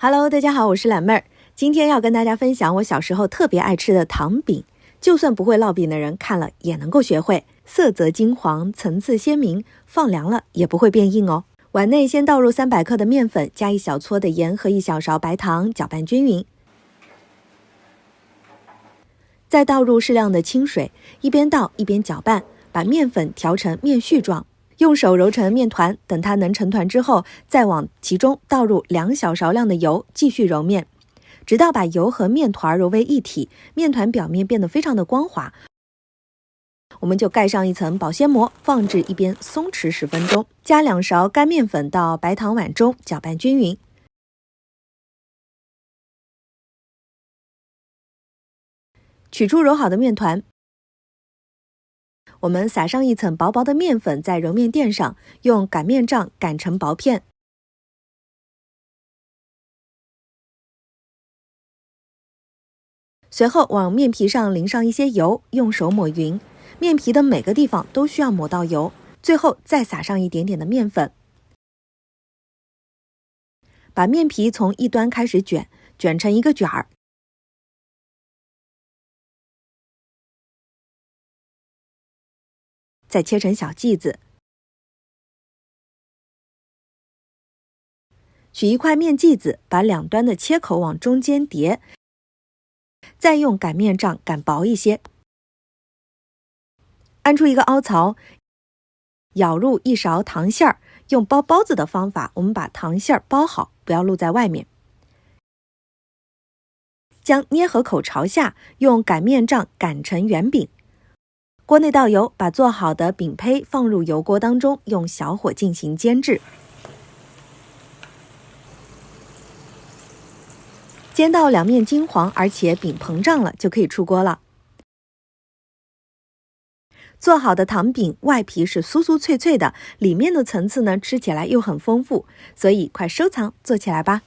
Hello， 大家好，我是懒妹儿。今天要跟大家分享我小时候特别爱吃的糖饼，就算不会烙饼的人看了也能够学会。色泽金黄，层次鲜明，放凉了也不会变硬哦。碗内先倒入300克的面粉，加1小撮的盐和1小勺白糖，搅拌均匀。再倒入适量的清水，一边倒一边搅拌，把面粉调成面絮状。用手揉成面团，等它能成团之后，再往其中倒入2小勺量的油，继续揉面，直到把油和面团揉为一体，面团表面变得非常的光滑。我们就盖上一层保鲜膜，放置一边松弛10分钟。加2勺干面粉到白糖碗中，搅拌均匀。取出揉好的面团，我们撒上一层薄薄的面粉在揉面垫上，用擀面杖擀成薄片。随后往面皮上淋上一些油，用手抹匀，面皮的每个地方都需要抹到油。最后再撒上一点点的面粉，把面皮从一端开始卷，卷成一个卷儿。再切成小剂子，取一块面剂子，把两端的切口往中间叠，再用擀面杖擀薄一些，按出一个凹槽，舀入1勺糖馅儿。用包包子的方法，我们把糖馅儿包好，不要露在外面。将捏合口朝下，用擀面杖擀成圆饼。锅内倒油，把做好的饼胚放入油锅当中，用小火进行煎制。煎到两面金黄，而且饼膨胀了，就可以出锅了。做好的糖饼外皮是酥酥脆脆的，里面的层次呢，吃起来又很丰富，所以快收藏做起来吧。